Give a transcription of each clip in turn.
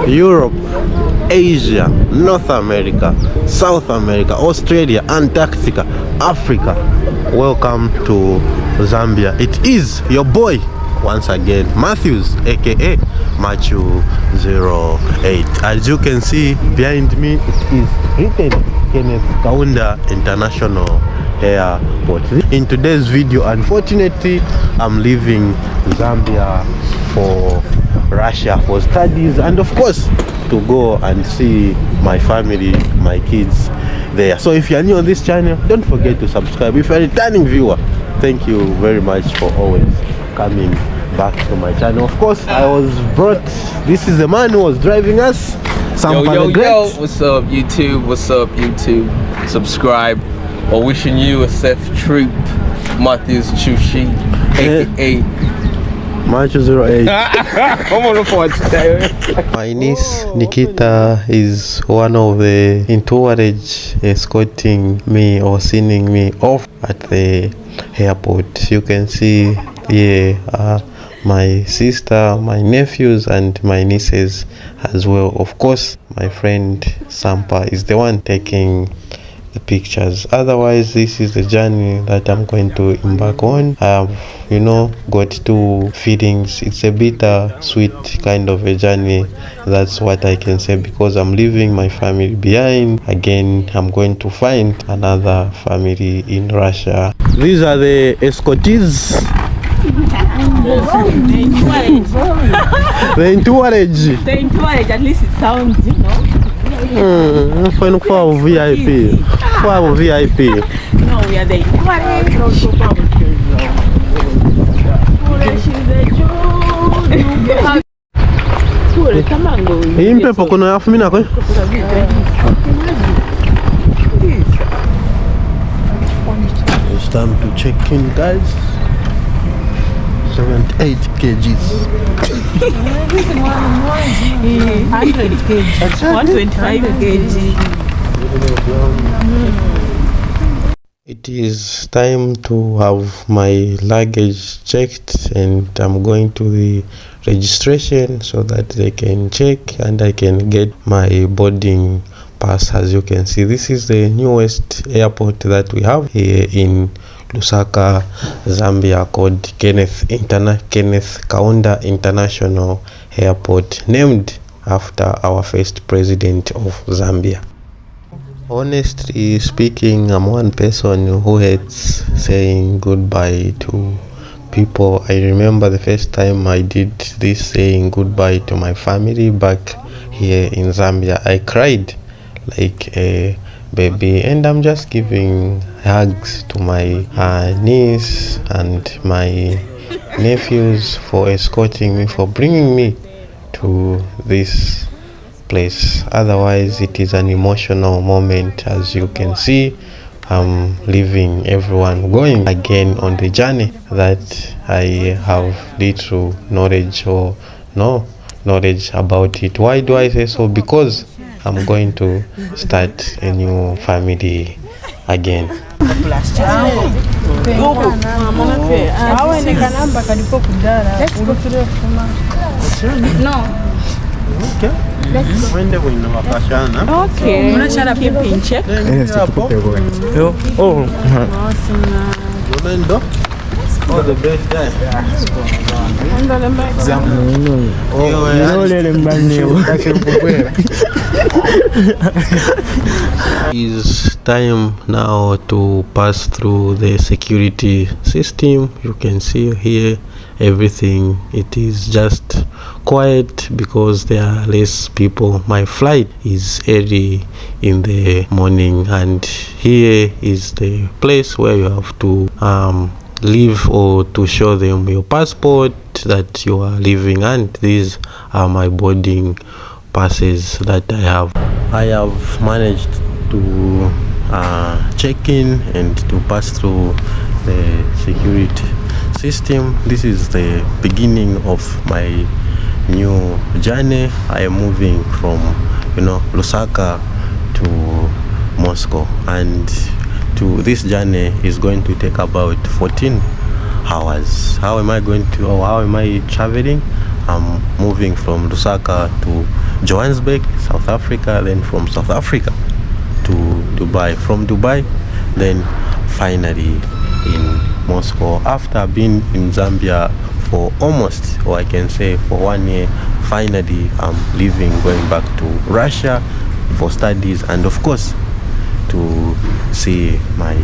Europe, Asia, North America, South America, Australia, Antarctica, Africa. Welcome to Zambia. It is your boy once again, Matthews, aka Matthew 08. As you can see behind me, it is written Kenneth Kaunda International Airport. In today's video, unfortunately, I'm leaving Zambia for Russia for studies and of course to go and see my family, my kids there. So if you're new on this channel, don't forget to subscribe. If you're a returning viewer, thank you very much for always coming back to my channel. Of course, I was brought, this is the man who was driving us. Yo, what's up YouTube? What's up YouTube? Subscribe. Or wishing you a safe trip. Matthews Chushi, aka Matthew 08. I'm on the phone today. My niece Nikita is one of the entourage escorting me or sending me off at the airport. You can see here my sister, my nephews and my nieces as well. Of course, my friend Sampa is the one taking the pictures. Otherwise, this is the journey that I'm going to embark on. I have, got two feelings. It's a bitter sweet kind of a journey. That's what I can say, because I'm leaving my family behind. Again, I'm going to find another family in Russia. These are the escortees. The entourage, at least it sounds, for VIP. For VIP. No, we are the It's time to check in, guys. 78 kgs. 100 kg, 125 kg. It is time to have my luggage checked, and I'm going to the registration so that they can check and I can get my boarding pass. As you can see, this is the newest airport that we have here in Lusaka, Zambia, called Kenneth Kaunda International Airport, named after our first president of Zambia. Honestly speaking, I'm one person who hates saying goodbye to people. I remember the first time I did this, saying goodbye to my family back here in Zambia. I cried like a baby, and I'm just giving hugs to my niece and my nephews for escorting me, for bringing me to this place. Otherwise, it is an emotional moment. As you can see, I'm leaving everyone, going again on the journey that I have little knowledge or no knowledge about it. Why do I say so? Because I'm going to start a new family again. No. Okay. Okay. Unashara pia pinche. Oh. Oh, the best guy. It's time now to pass through the security system. You can see here everything, it is just quiet because there are less people. My flight is early in the morning, and here is the place where you have to leave or to show them your passport that you are leaving, and these are my boarding passes that I have. I have managed to check in and to pass through the security system. This is the beginning of my new journey. I am moving from Lusaka to Moscow, and to this journey is going to take about 14 how am I traveling? I'm moving from Lusaka to Johannesburg, South Africa, then from South Africa to Dubai, from Dubai then finally in Moscow, after being in Zambia for almost, or I can say for 1 year. Finally I'm leaving, going back to Russia for studies and of course to see my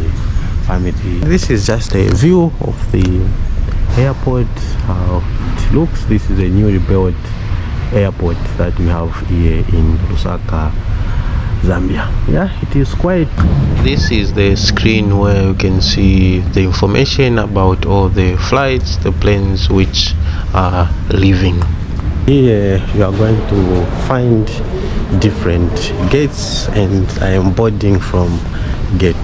family. This is just a view of the airport, how it looks. This is a newly built airport that we have here in Lusaka, Zambia. Yeah, it is quite. This is the screen where you can see the information about all the flights, the planes which are leaving. Here you are going to find different gates and I am boarding from gate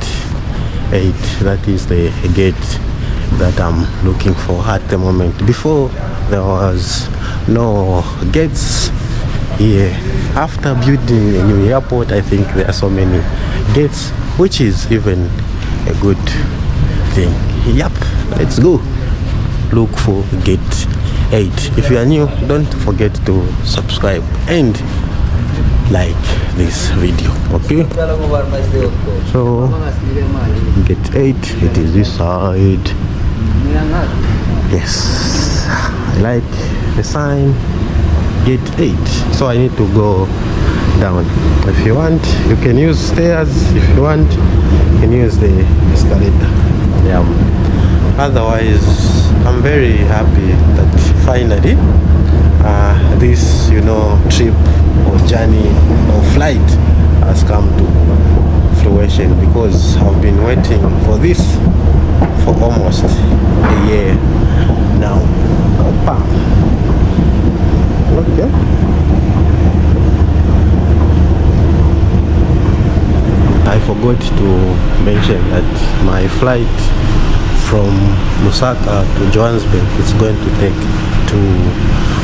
8. That is the gate that I'm looking for at the moment. Before there was no gates here. After building a new airport, I think there are so many gates, which is even a good thing. Yep, let's go look for gate 8. If you are new, don't forget to subscribe and like this video, okay? So gate 8, it is this side. Yes, I like the sign gate 8, so I need to go down. If you want, you can use stairs. If you want, you can use the escalator. Yeah, otherwise I'm very happy that finally this trip or journey or flight has come to fruition, because I've been waiting for this for almost a year now. Opa. Okay. I forgot to mention that my flight from Lusaka to Johannesburg is going to take 2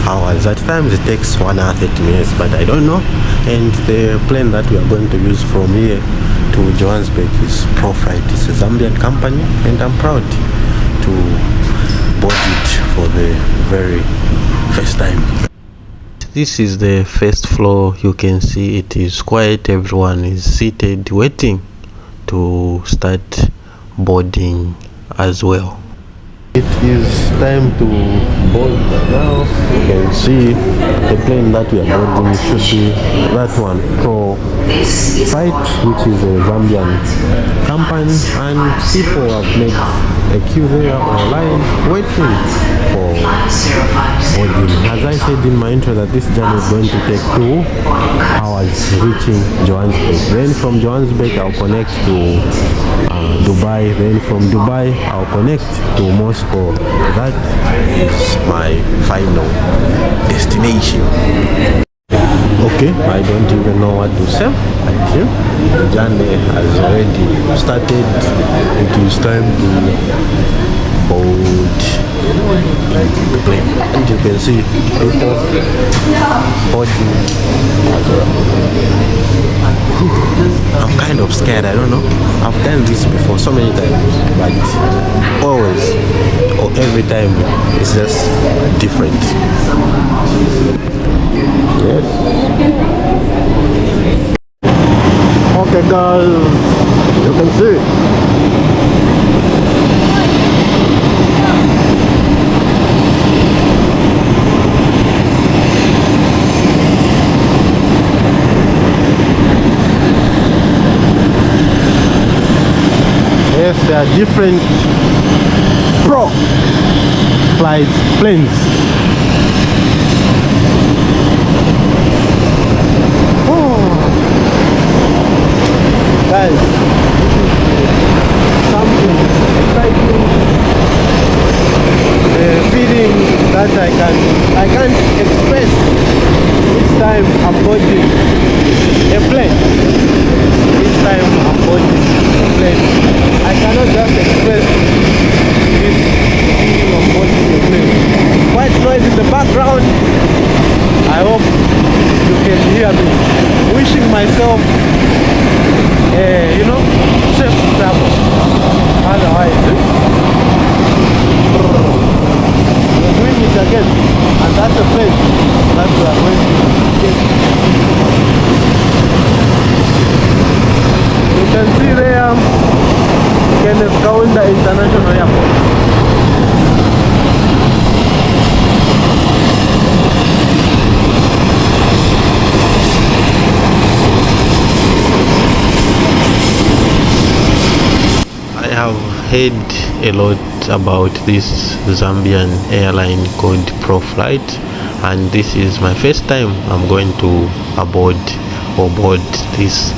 hours. At times it takes 1 hour 30 minutes, but I don't know. And the plane that we are going to use from here to Johannesburg is ProFlight. It's a Zambian company and I'm proud to board it for the very first time. This is the first floor. You can see it is quiet. Everyone is seated waiting to start boarding as well. It is time to board now. You can see the plane that we are boarding should be that one, ProFlight, which is a Zambian company, and people have made a queue there online waiting for boarding. As I said in my intro, that this journey is going to take 2 hours reaching Johannesburg. Then from Johannesburg I'll connect to Dubai. Then from Dubai I'll connect to Moscow. That is my final destination. Okay, I don't even know what to say. The journey has already started. It is time to board into the plane, and you can see people boarding as well. I'm kind of scared. I don't know. I've done this before so many times, but always or every time it's just different. Yes. Okay, guys, you can see. Yes, there are different ProFlight planes. Oh. Guys, something exciting. The feeling that I can't express each time I'm boarding a plane. Each time I'm boarding a plane, I cannot just express this feeling of boarding a plane. White noise in the background. I hope you can hear me. Wishing myself, safe travel. Otherwise, we're doing it again, and that's the place that we are going to get. Kenneth Kaunda International Airport. I have heard a lot about this Zambian airline called ProFlight, and this is my first time I'm going to board this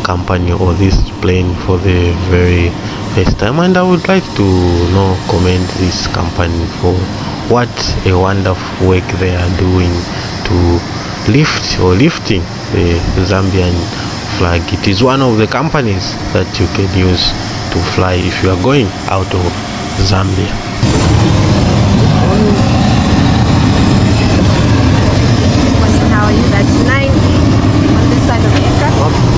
company or this plane for the very first time, and I would like to commend this company for what a wonderful work they are doing to lifting the Zambian flag. It is one of the companies that you can use to fly if you are going out of Zambia. How are you? That's 90 on this side of the aircraft.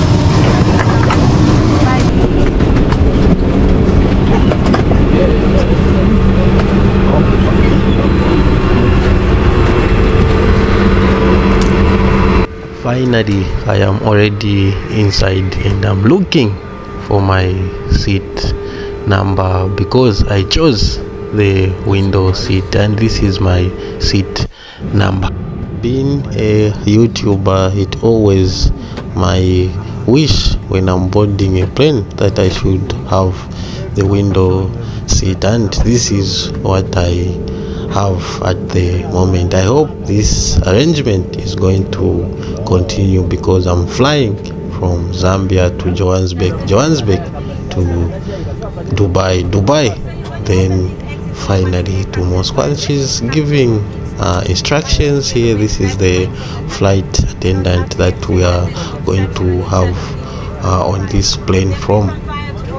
Finally, I am already inside and I'm looking for my seat number because I chose the window seat, and this is my seat number. Being a YouTuber, it always my wish when I'm boarding a plane that I should have the window seat, and this is what I have at the moment. I hope this arrangement is going to continue because I'm flying from Zambia to Johannesburg to Dubai, then finally to Moscow. And she's giving instructions here. This is the flight attendant that we are going to have on this plane from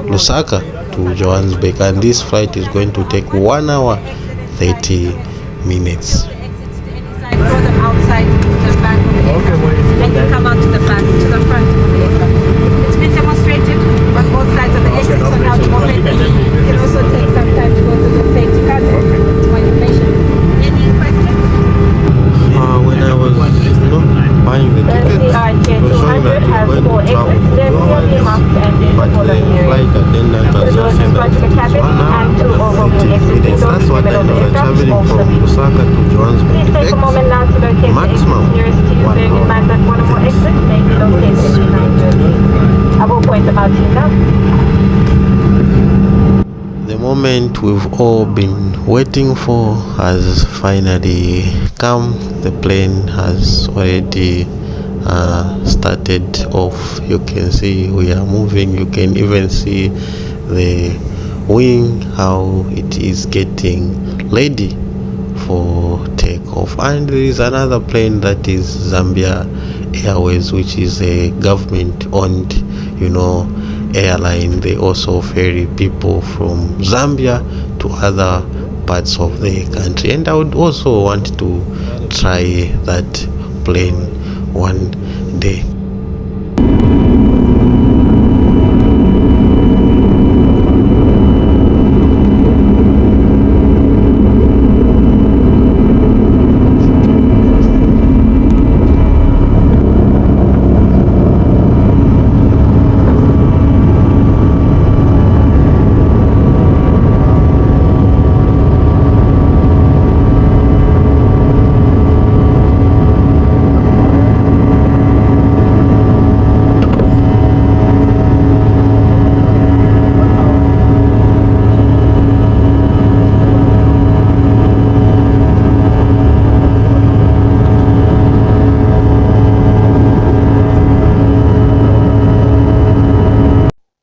Lusaka to Johannesburg, and this flight is going to take 1 hour 30 minutes. Throw them outside the back of the aircraft, and you come out to the front of the aircraft. It's been demonstrated on both sides of the exits on how to open. You can also take some time to go to the safety card for information. Any questions? When I was buying the ticket, it was showing that we're going to travel for 2 hours, but the flight attendant has just said that it's 1 hour 30 minutes. That's what I know, that traveling from Lusaka to Johannesburg takes maximum 1 hour. The moment we've all been waiting for has finally come. The plane has already started off. You can see we are moving. You can even see the wing, how it is getting ready for takeoff. And there is another plane that is Zambia Airways, which is a government owned airline. They also ferry people from Zambia to other parts of the country, and I would also want to try that plane one day.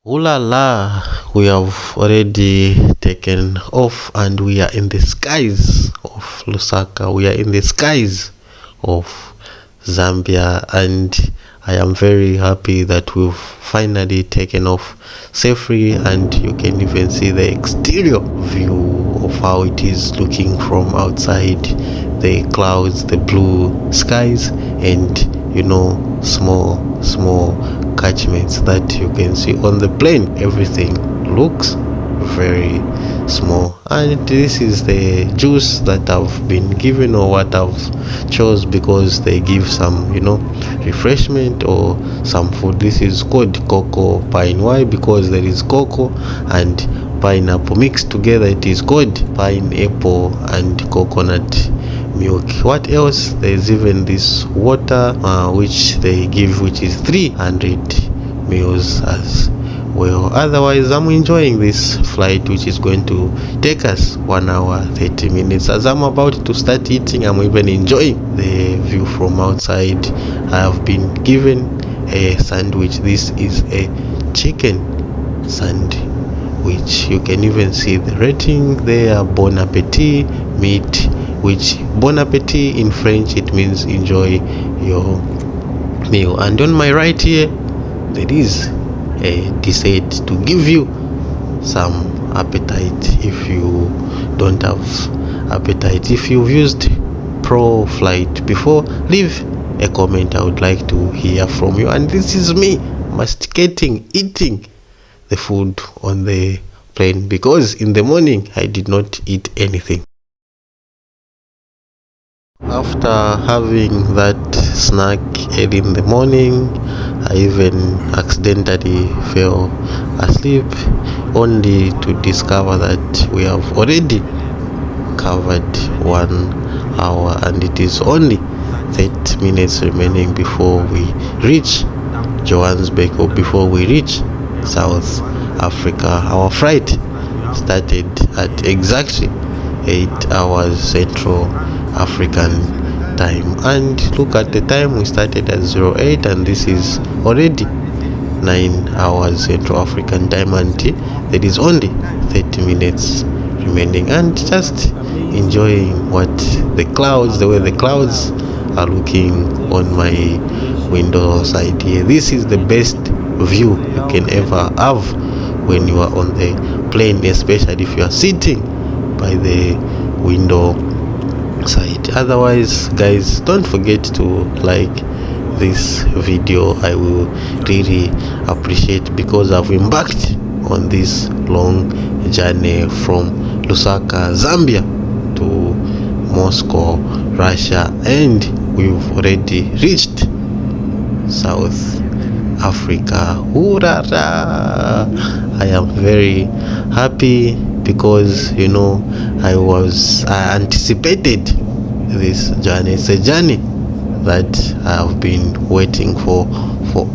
Ooh la la, we have already taken off and we are in the skies of Lusaka. We are in the skies of Zambia, and I am very happy that we've finally taken off safely, and you can even see the exterior view of how it is looking from outside. The clouds, the blue skies, and small catchments that you can see on the plane. Everything looks very small, and this is the juice that I've been given, or what I've chose, because they give some refreshment or some food. This is called cocoa pine. Why? Because there is cocoa and pineapple mixed together. It is called pineapple and coconut milk. What else? There's even this water which they give, which is 300 mils as well. Otherwise, I'm enjoying this flight, which is going to take us 1 hour 30 minutes. As I'm about to start eating, I'm even enjoying the view from outside. I have been given a sandwich. This is a chicken sandwich. You can even see the rating there, bon appetit meat, which bon appetit in French, it means enjoy your meal. And on my right here, there is a dessert to give you some appetite if you don't have appetite. If you've used Pro Flight before, leave a comment. I would like to hear from you. And this is me masticating, eating the food on the plane, because in the morning I did not eat anything. After having that snack early in the morning, I even accidentally fell asleep, only to discover that we have already covered 1 hour and it is only 30 minutes remaining before we reach Johannesburg, or before we reach South Africa. Our flight started at exactly 8 hours Central African time, and look at the time, we started at 08 and this is already 9 hours Central African time, and there is only 30 minutes remaining. And just enjoying what the way the clouds are looking on my window side here. This is the best view you can ever have when you are on the plane, especially if you are sitting by the window side. Otherwise, guys, don't forget to like this video. I will really appreciate, because I've embarked on this long journey from Lusaka, Zambia to Moscow, Russia, and we've already reached South Africa. Hurrah! I am very happy because I anticipated this journey. It's a journey that I have been waiting for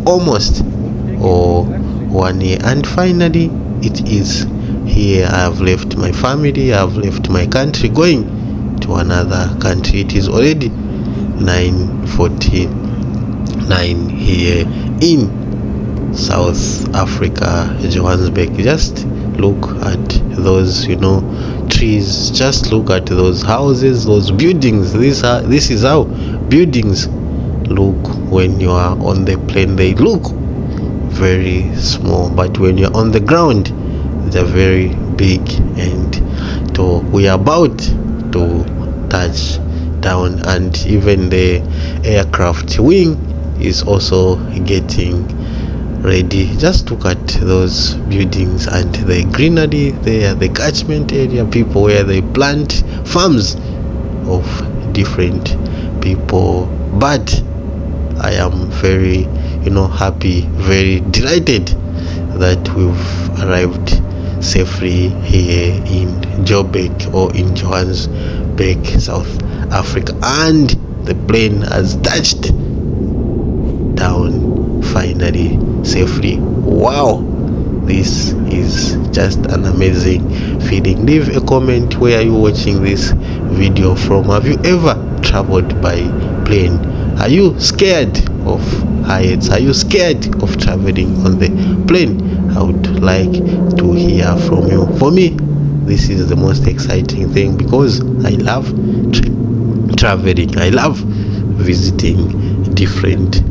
almost 1 year, and finally it is here. I have left my family, I have left my country, going to another country. It is already 9:49 here in South Africa, Johannesburg. Just look at those trees, just look at those houses, those buildings. This is how buildings look when you are on the plane. They look very small, but when you're on the ground they're very big, and so we are about to touch down, and even the aircraft wing is also getting ready. Just look at those buildings and the greenery there, the catchment area, people where they plant farms of different people. But I am very happy, very delighted that we've arrived safely here in Joburg, or in Johannesburg, South Africa, and the plane has touched down finally safely. Wow, this is just an amazing feeling. Leave a comment, where are you watching this video from? Have you ever traveled by plane? Are you scared of heights? Are you scared of traveling on the plane? I would like to hear from you. For me, this is the most exciting thing, because I love traveling. I love visiting different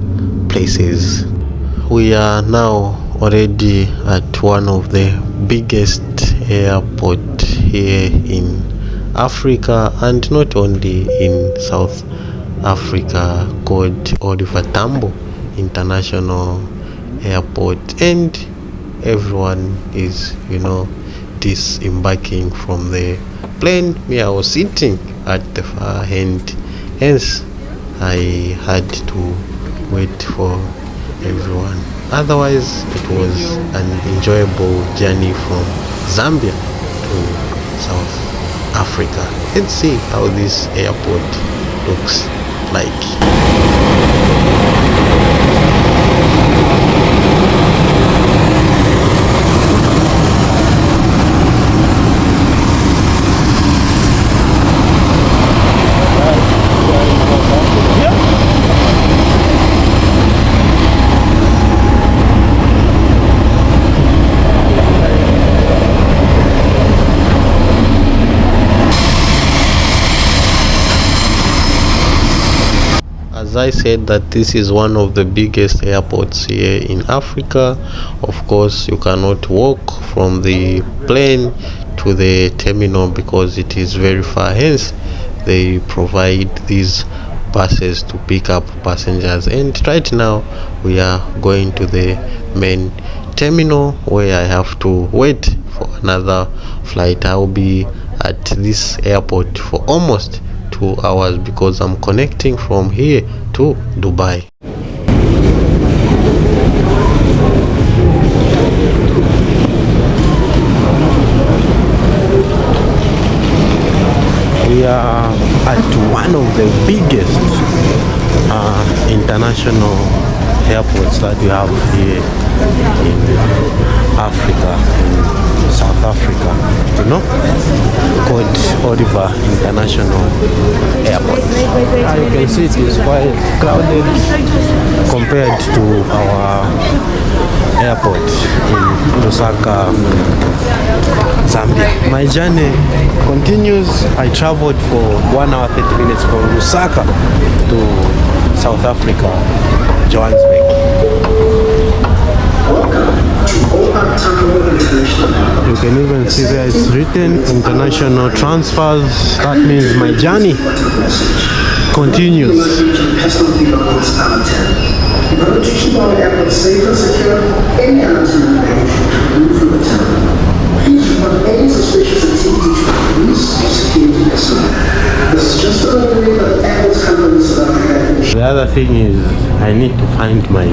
places. We are now already at one of the biggest airport here in Africa, and not only in South Africa, called Oliver Tambo International Airport, and everyone is disembarking from the plane. Me, I was sitting at the far end, hence I had to wait for everyone. Otherwise, it was an enjoyable journey from Zambia to South Africa. Let's see how this airport looks like. As I said, that this is one of the biggest airports here in Africa. Of course, you cannot walk from the plane to the terminal because it is very far. Hence, they provide these buses to pick up passengers. And right now, we are going to the main terminal where I have to wait for another flight. I will be at this airport for almost 2 hours because I'm connecting from here to Dubai. We are at one of the biggest international airports that we have here in Africa, in South Africa, called Oliver International Airport. You can see it is quite crowded compared to our airport in Lusaka, Zambia. My journey continues. I traveled for 1 hour 30 minutes from Lusaka to South Africa, Johannesburg. You can even see there it's written international transfers. That means my journey continues. The other thing is I need to find my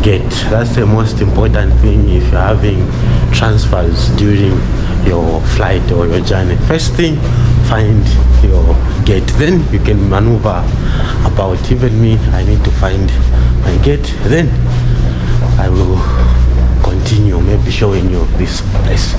gate. That's the most important thing if you're having transfers during your flight or your journey. First thing, find your gate, then you can maneuver about. Even me, I need to find my gate, then I will continue maybe showing you this place.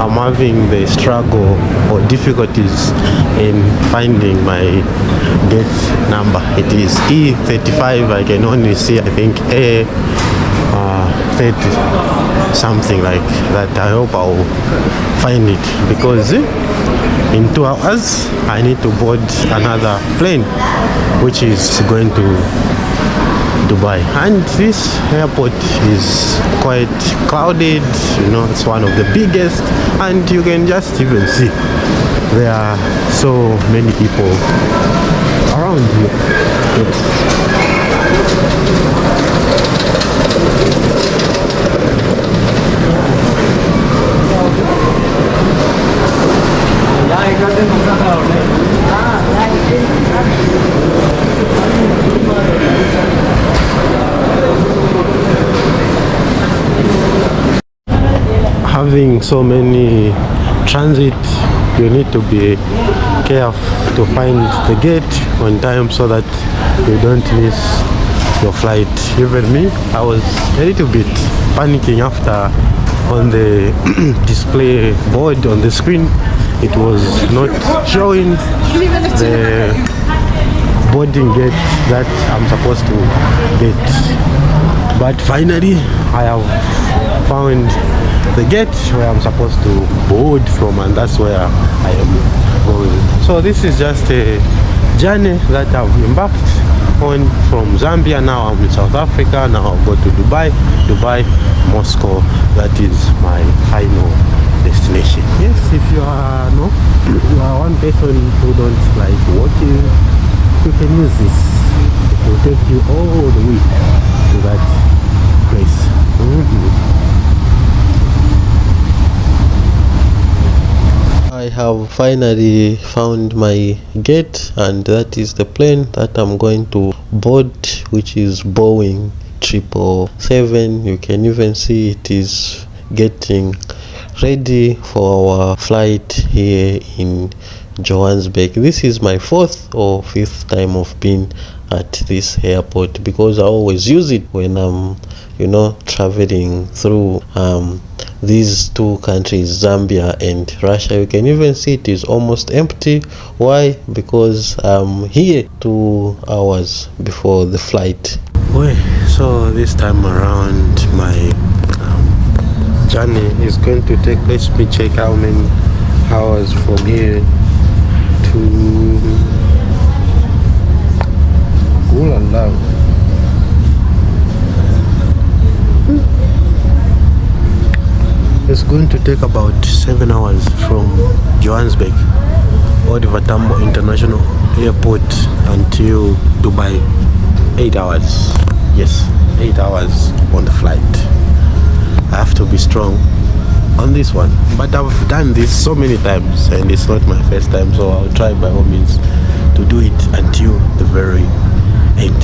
I'm having the struggle or difficulties in finding my gate number. It is E35. I can only see, I think, A30, something like that. I hope I'll find it because in 2 hours I need to board another plane which is going to Dubai, and this airport is quite crowded. It's one of the biggest, and you can just even see there are so many people around here. Having so many transit, you need to be careful to find the gate on time so that you don't miss your flight. Even me, I was a little bit panicking after on the display board on the screen it was not showing the boarding gate that I'm supposed to get, but finally I have found the gate where I'm supposed to board from, and that's where I am going. So this is just a journey that I've embarked on from Zambia. Now I'm in South Africa. Now I'll go to Dubai, Moscow. That is my final destination. Yes, if you are you are one person who don't like walking, you can use this. It will take you all the way to that place. I have finally found my gate, and that is the plane that I'm going to board, which is Boeing 777. You can even see it is getting ready for our flight here in Johannesburg. This is my 4th or 5th time of being at this airport, because I always use it when I'm traveling through these two countries, Zambia and Russia. You can even see it is almost empty. Why? Because I'm here 2 hours before the flight. Well, so this time around my journey is going to take, let me check how many hours from here to it's going to take about 7 hours from Johannesburg, Oliver Tambo International Airport, until Dubai. 8 hours. Yes, 8 hours on the flight. I have to be strong on this one, but I've done this so many times and it's not my first time, so I'll try by all means to do it until the very end.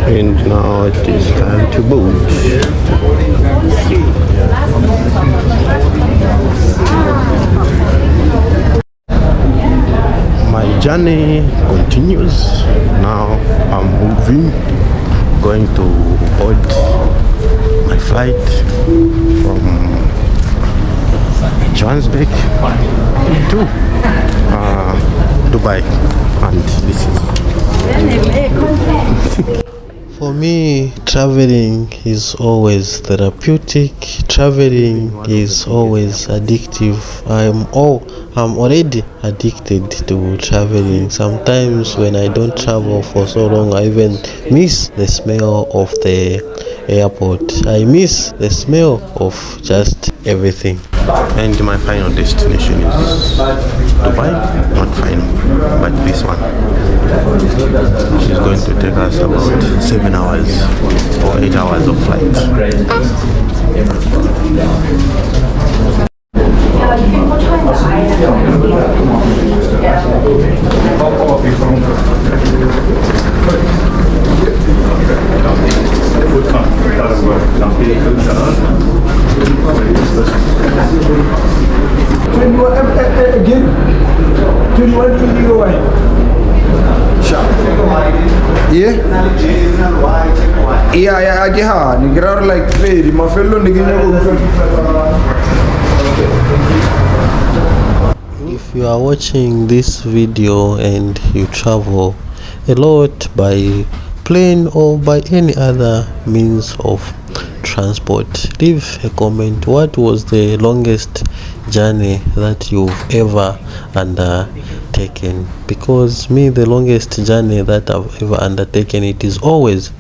And now it is time to board. My journey continues. Now I'm moving, going to board my flight from Johannesburg to Dubai, and this is for me, traveling is always therapeutic. Traveling is always addictive. I'm already addicted to traveling. Sometimes when I don't travel for so long, I even miss the smell of the airport. I miss the smell of just everything. And my final destination is Dubai. Not final, but this one. Which is going to take us about 7 hours or 8 hours of flight. Yeah, I get hard. Nigga, like Freddy, my fellow nigga. If you are watching this video and you travel a lot by plane or by any other means of transport, leave a comment. What was the longest journey that you've ever undertaken? Because me, the longest journey that I've ever undertaken, it is always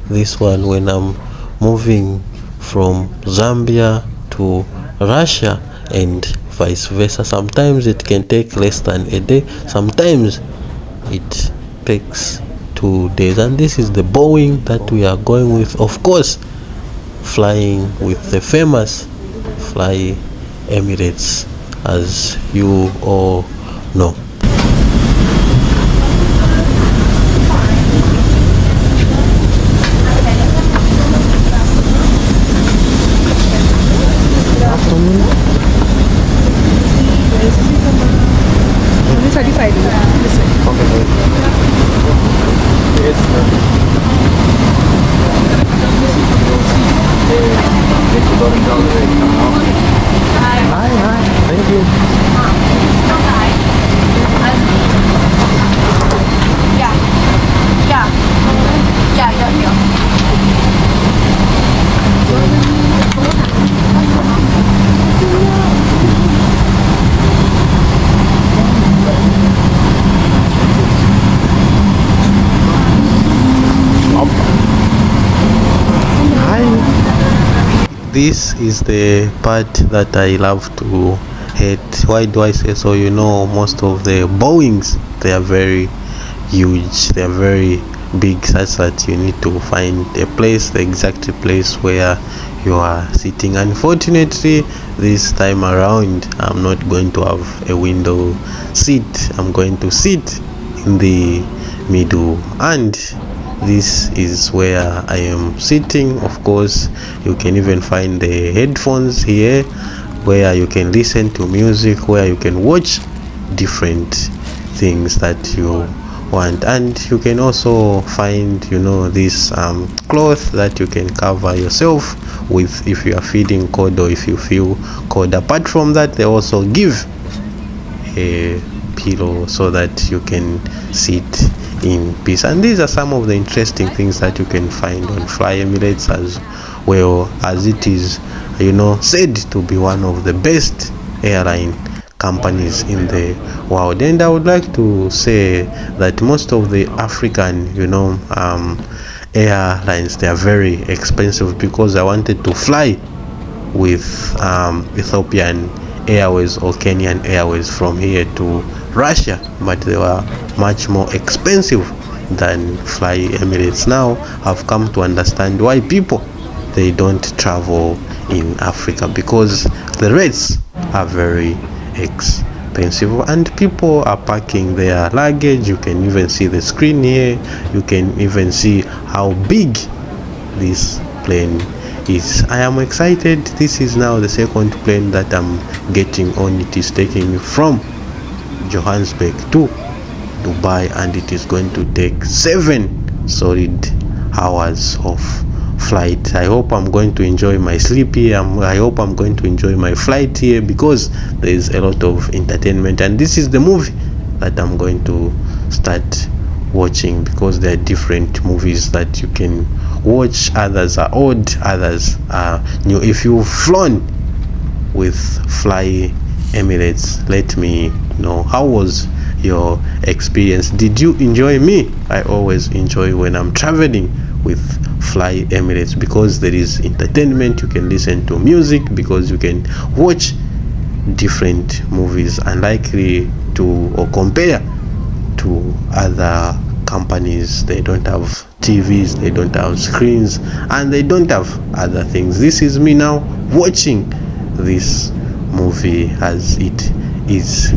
this one, when I'm moving from Zambia to Russia and vice versa. Sometimes it can take less than a day, sometimes it takes 2 days, and this is the Boeing that we are going with, of course, flying with the famous Fly Emirates, as you all know. This is the part that I love to Why do I say so? Most of the Boeings, they are very huge, they are very big, such that you need to find a place, the exact place where you are sitting. Unfortunately, this time around I'm not going to have a window seat. I'm going to sit in the middle, and this is where I am sitting. Of course, you can even find the headphones here, where you can listen to music, where you can watch different things that you want, and you can also find this cloth that you can cover yourself with if you are feeling cold or if you feel cold. Apart from that, they also give a pillow so that you can sit in peace. And these are some of the interesting things that you can find on Fly Emirates, as well as it is said to be one of the best airline companies in the world. And I would like to say that most of the African airlines, they are very expensive, because I wanted to fly with Ethiopian Airways or Kenyan Airways from here to Russia, but they were much more expensive than Fly Emirates. Now I've come to understand why people, they don't travel in Africa, because the rates are very expensive and people are packing their luggage. You can even see the screen here, you can even see how big this plane is. I am excited. This is now the second plane that I'm getting on. It is taking me from Johannesburg to Dubai, and it is going to take 7 solid hours of flight. I hope I'm going to enjoy my sleep here. I hope I'm going to enjoy my flight here, because there is a lot of entertainment, and this is the movie that I'm going to start watching, because there are different movies that you can watch. Others are old, others are new. If you've flown with Fly Emirates, let me know, how was your experience? Did you enjoy? Me, I always enjoy when I'm traveling with Fly Emirates, because there is entertainment. You can listen to music, because you can watch different movies, unlikely to or compare to other companies. They don't have TVs, they don't have screens, and they don't have other things. This is me now watching this movie as it is.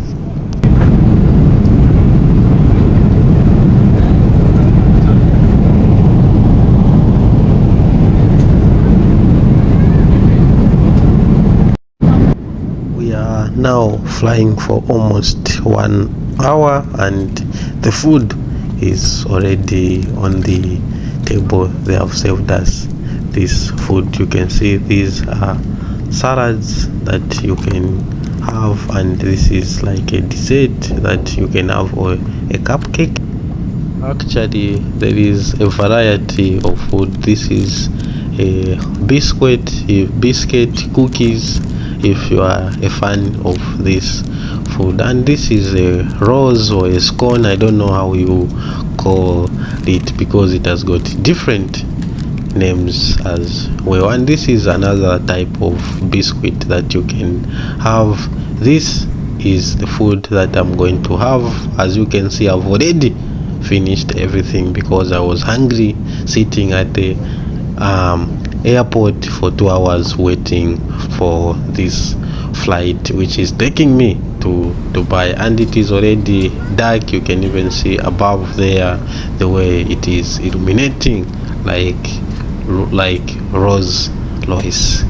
We are now flying for almost 1 hour, and the food is already on the table. They have served us this food. You can see these are salads that you can have, and this is like a dessert that you can have, or a cupcake. Actually, there is a variety of food. This is a biscuit, cookies, if you are a fan of this food, and this is a rose or a scone. I don't know how you call it, because it has got different names as well. And this is another type of biscuit that you can have. This is the food that I'm going to have. As you can see, I've already finished everything, because I was hungry, sitting at the airport for 2 hours waiting for this flight, which is taking me to Dubai. And it is already dark. You can even see above there the way it is illuminating like Rolls Royce.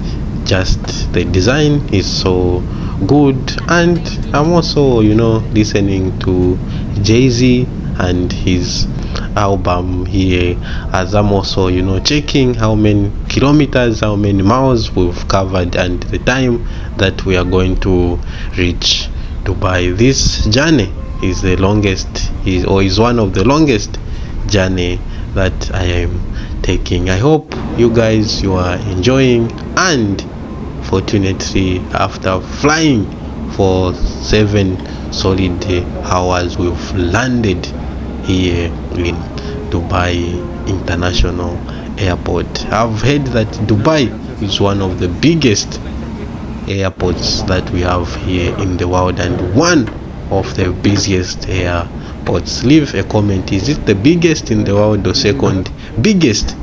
Just the design is so good. And I'm also listening to Jay-Z and his album here, as I'm also checking how many kilometers, how many miles we've covered, and the time that we are going to reach Dubai. This journey is the longest, is one of the longest journey that I am taking. I hope you guys, you are enjoying, and fortunately, after flying for 7 solid hours, we've landed here in Dubai International Airport. I've heard that Dubai is one of the biggest airports that we have here in the world, and one of the busiest airports. Leave a comment, is it the biggest in the world or second biggest?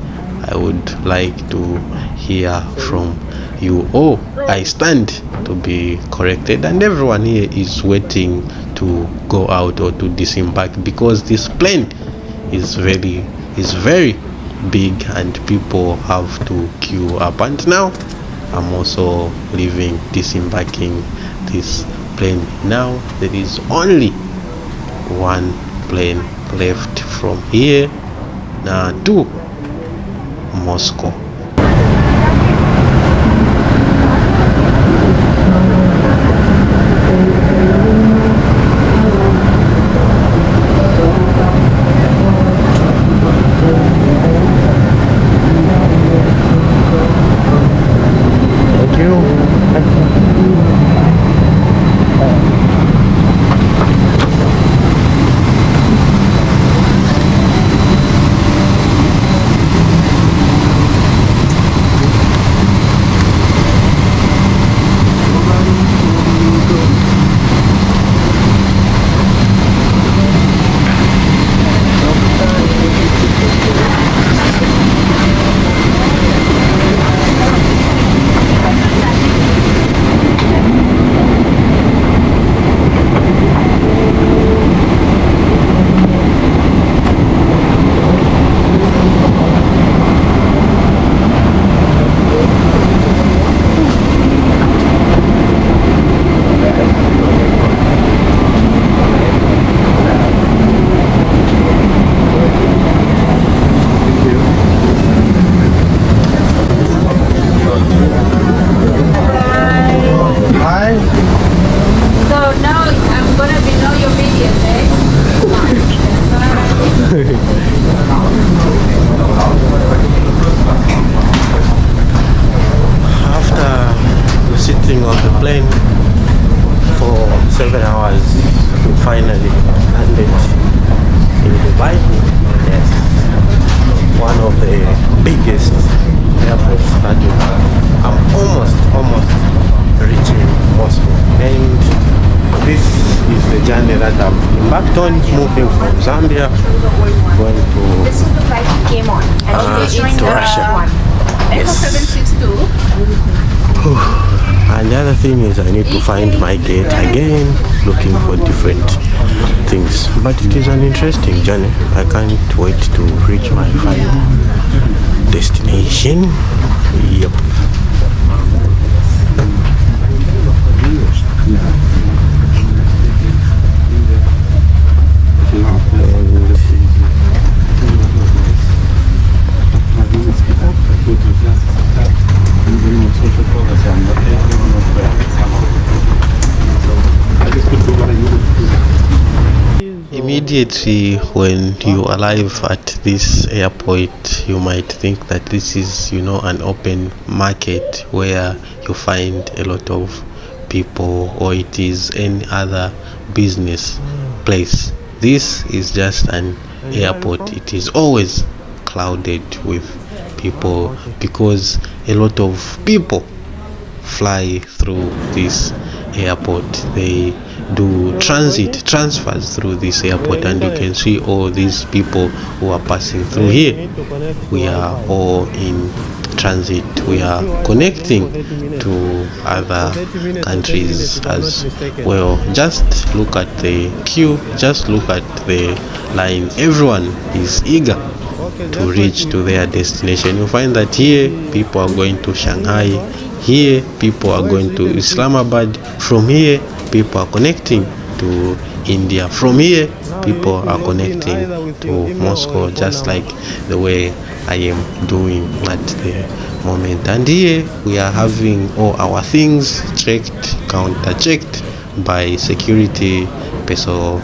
I would like to hear from you. Oh, I stand to be corrected, and everyone here is waiting to go out or to disembark because this plane is very big and people have to queue up. And now I'm also disembarking this plane. Now there is only one plane left from here to Moscow. After sitting on the plane for 7 hours, we finally landed in Dubai. Yes, one of the biggest airports that you have. I'm almost reaching Moscow, and this is the journey that I'm embarked on, moving from Zambia, going to This is the flight we came on. And to Russia. Yes. And the other thing is I need to find my gate again, looking for different things. But it is an interesting journey. I can't wait to reach my final destination. Yep. Immediately when you arrive at this airport, you might think that this is, an open market where you find a lot of people, or it is any other business place. This is just an airport. It is always crowded with people because a lot of people fly through this airport. They do transfers through this airport, and you can see all these people who are passing through here. We are all in transit. We are connecting to other countries as well. Just look at the queue, just look at the line. Everyone is eager to reach to their destination. You find that here people are going to Shanghai, here people are going to Islamabad, from here people are connecting to India, from here people are connecting to Moscow, just like the way I am doing at the moment. And here we are having all our things checked, counter checked by security personnel.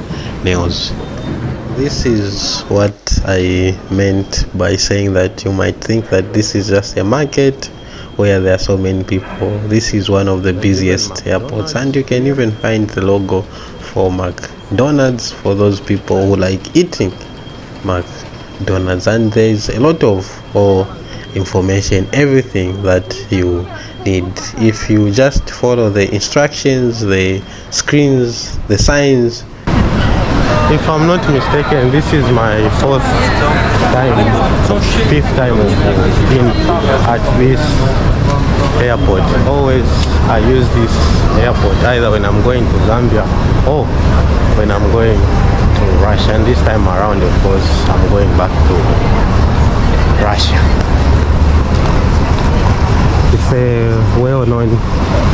This is what I meant by saying that you might think that this is just a market where there are so many people. This is one of the busiest airports, and you can even find the logo for McDonald's for those people who like eating McDonald's. And there is a lot of information, everything that you need. If you just follow the instructions, the screens, the signs. If I'm not mistaken, this is my fifth time being at this airport. Always I use this airport either when I'm going to Zambia or when I'm going to Russia, and this time around, of course, I'm going back to Russia. It's a well-known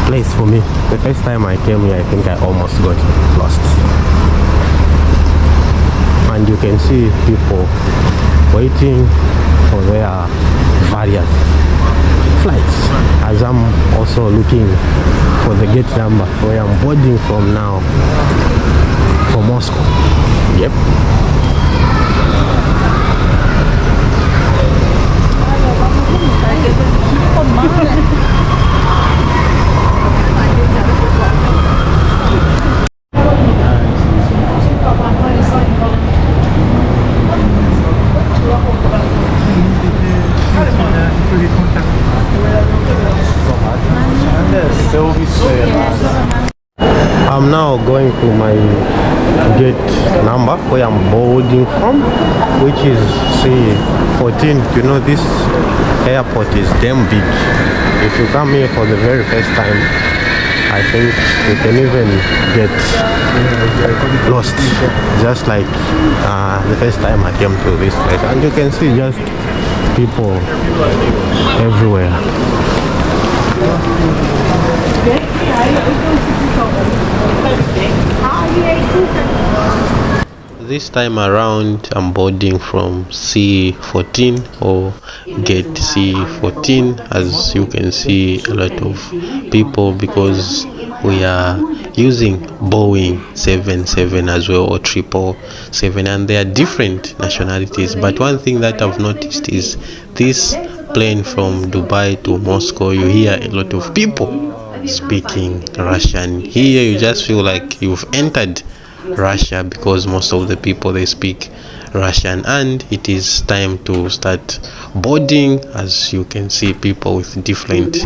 place for me. The first time I came here, I think I almost got lost. And you can see people waiting for their various flights, as I'm also looking for the gate number where I'm boarding from now for Moscow. Yep. I'm now going to my gate number where I'm boarding from, which is C14. You know, this airport is damn big. If you come here for the very first time, I think you can even get lost, just like the first time I came to this place. And you can see just people everywhere. This time around, I'm boarding from C14 or gate C14. As you can see, a lot of people, because we are using Boeing 77 as well, or 777, and they are different nationalities. But one thing that I've noticed is this plane from Dubai to Moscow, you hear a lot of people speaking Russian. Here you just feel like you've entered Russia, because most of the people, they speak Russian. And it is time to start boarding. As you can see, people with different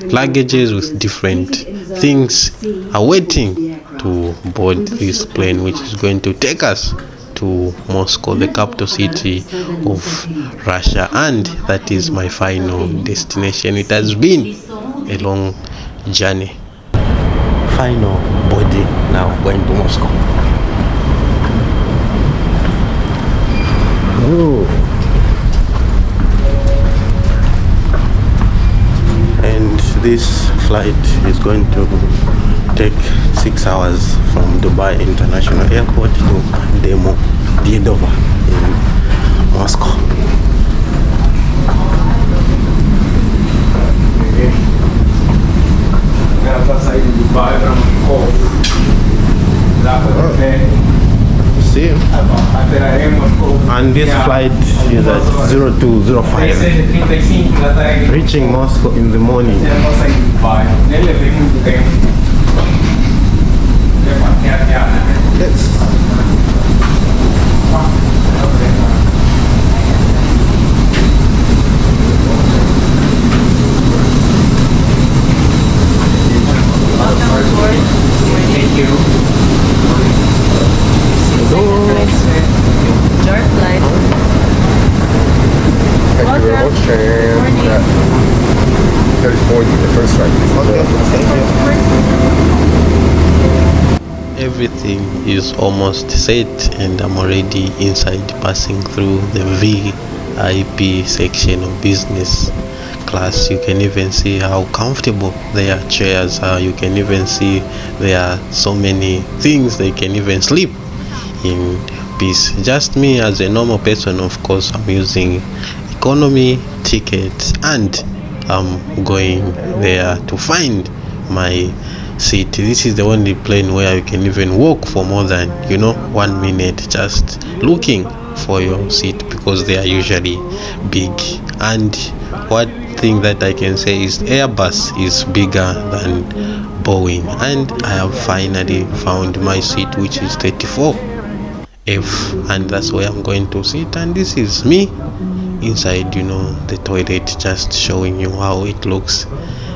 luggages, with different things, are waiting to board this plane, which is going to take us to Moscow, the capital city of Russia. And that is my final destination. It has been a long journey. Final boarding, now going to Moscow. Ooh. And this flight is going to take 6 hours from Dubai International Airport to Demodedovo in Moscow. See, and this flight is at 0205, reaching Moscow in the morning. Yes. Thank you. Your flight. Thank you very much. And 3040, the first flight. Okay, thank you. Everything is almost set, and I'm already inside, passing through the VIP section of business class. You can even see how comfortable their chairs are. You can even see there are so many things they can even sleep in peace. Just me as a normal person, of course, I'm using economy tickets, and I'm going there to find my seat. This is the only plane where you can even walk for more than 1 minute just looking for your seat, because they are usually big. And what thing that I can say is Airbus is bigger than Boeing, and I have finally found my seat, which is 34F, and that's where I'm going to sit. And this is me inside, the toilet, just showing you how it looks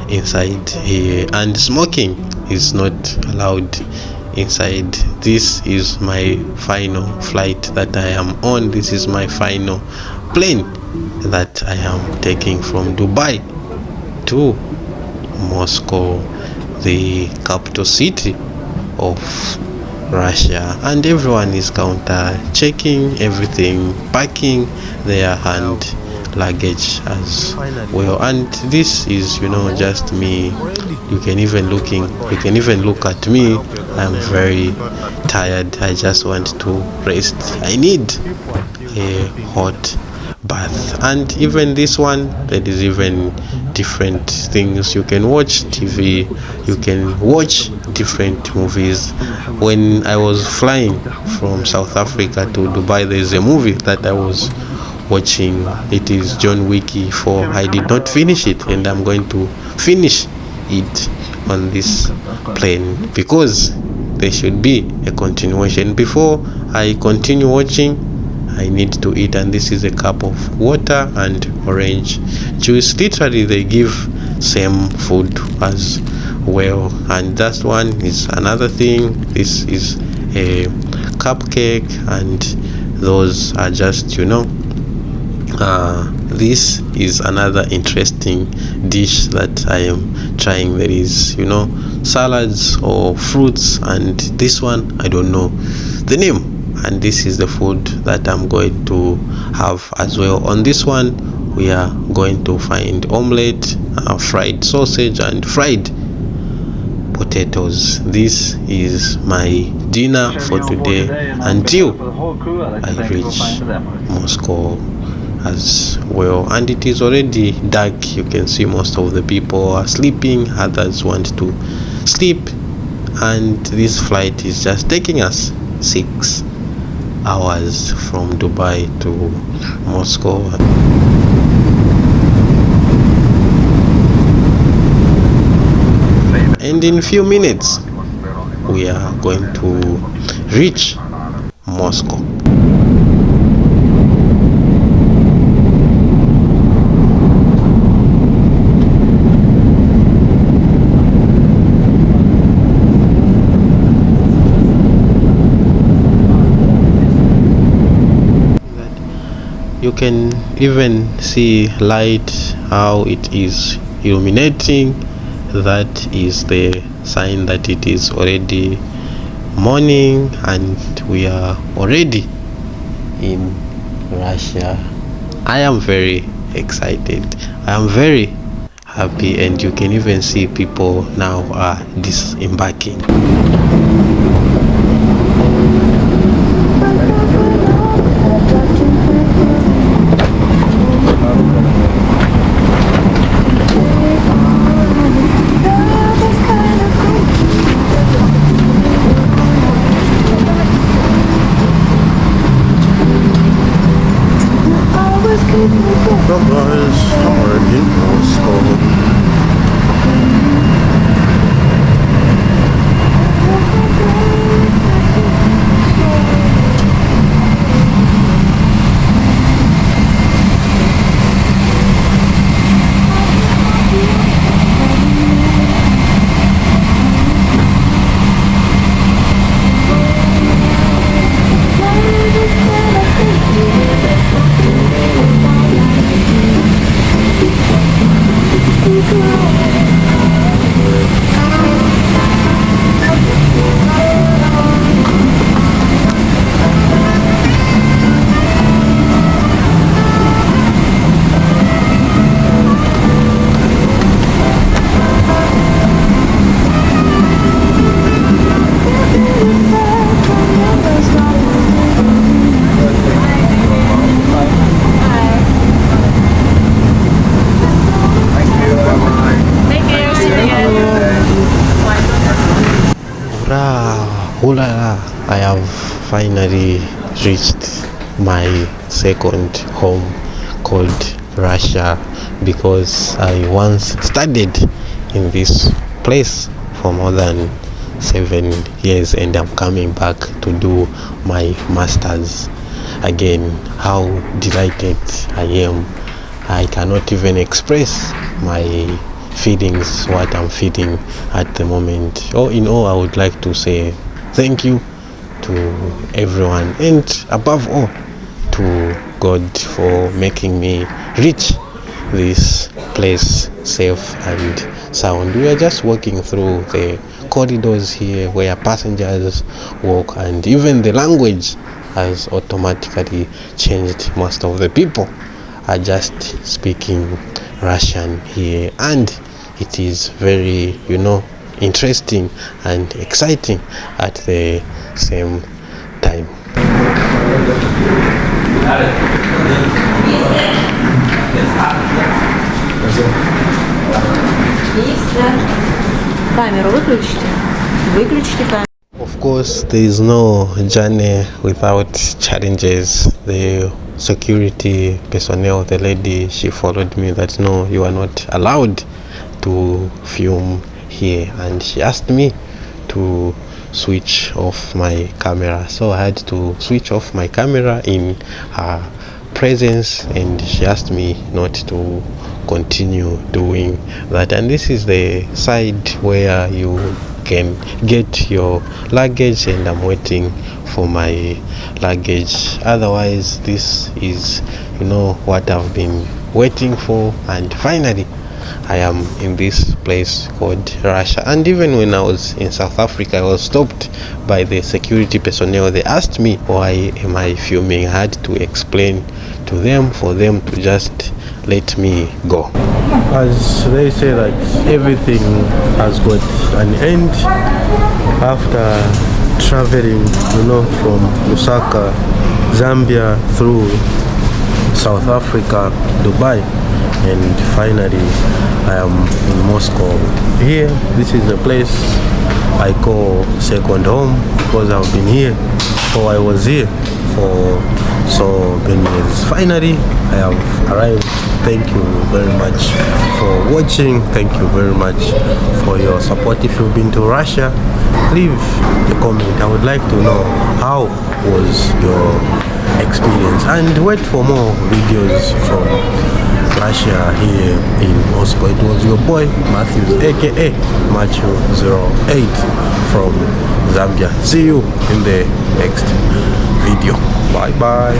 inside here. And smoking is not allowed inside. This is my final flight that I am on. This is my final plane that I am taking from Dubai to Moscow, the capital city of Russia. And everyone is counter checking everything, packing their hand luggage as well. And this is just me. You can even look at me. I'm very tired. I just want to rest. I need a hot bath. And even this one, there is even different things. You can watch TV, you can watch different movies. When I was flying from South Africa to Dubai, there is a movie that I was watching. It is John Wick 4. I did not finish it, and I'm going to finish it on this plane, because there should be a continuation. Before I continue watching, I need to eat, and this is a cup of water and orange juice. Literally, they give same food as well. And that one is another thing. This is a cupcake, and those are just this is another interesting dish that I am trying. There is salads or fruits, and this one I don't know the name. And this is the food that I'm going to have as well. On this one, we are going to find omelette, fried sausage, and fried potatoes. This is my dinner for today until I reach Moscow as well. And it is already dark. You can see most of the people are sleeping, others want to sleep, and this flight is just taking us 6 hours from Dubai to Moscow. And in few minutes we are going to reach Moscow. You can even see light, how it is illuminating. That is the sign that it is already morning, and we are already in Russia. I am very excited. I am very happy, and you can even see people now are disembarking. So guys, I'm already in Moscow. I have finally reached my second home called Russia, because I once studied in this place for more than 7 years, and I'm coming back to do my master's again how delighted I am. I cannot even express my feelings, what I'm feeling at the moment. All in all, I would like to say thank you to everyone, and above all to God for making me reach this place safe and sound. We are just walking through the corridors here where passengers walk, and even the language has automatically changed. Most of the people are just speaking Russian here, and it is very, interesting and exciting at the same time. Камеру выключите. Выключите камеру. Of course, there is no journey without challenges. The security personnel, the lady, she followed me that no, you are not allowed to film here, and she asked me to switch off my camera, so I had to switch off my camera in her presence, and she asked me not to continue doing that. And this is the side where you can get your luggage, and I'm waiting for my luggage. Otherwise, this is what I've been waiting for, and finally I am in this place called Russia. And even when I was in South Africa, I was stopped by the security personnel. They asked me why am I filming. I had to explain to them for them to just let me go. As they say that everything has got an end after traveling, from Lusaka, Zambia, through South Africa, Dubai, and finally I am in Moscow. Here, this is a place I call second home because I've been here, or I was here for so many years. Finally, I have arrived. Thank you very much for watching. Thank you very much for your support. If you've been to Russia, leave a comment. I would like to know how was your experience, and wait for more videos from Russia here in Moscow. It was your boy Matthews, aka Macho08 from Zambia. See you in the next video. Bye bye.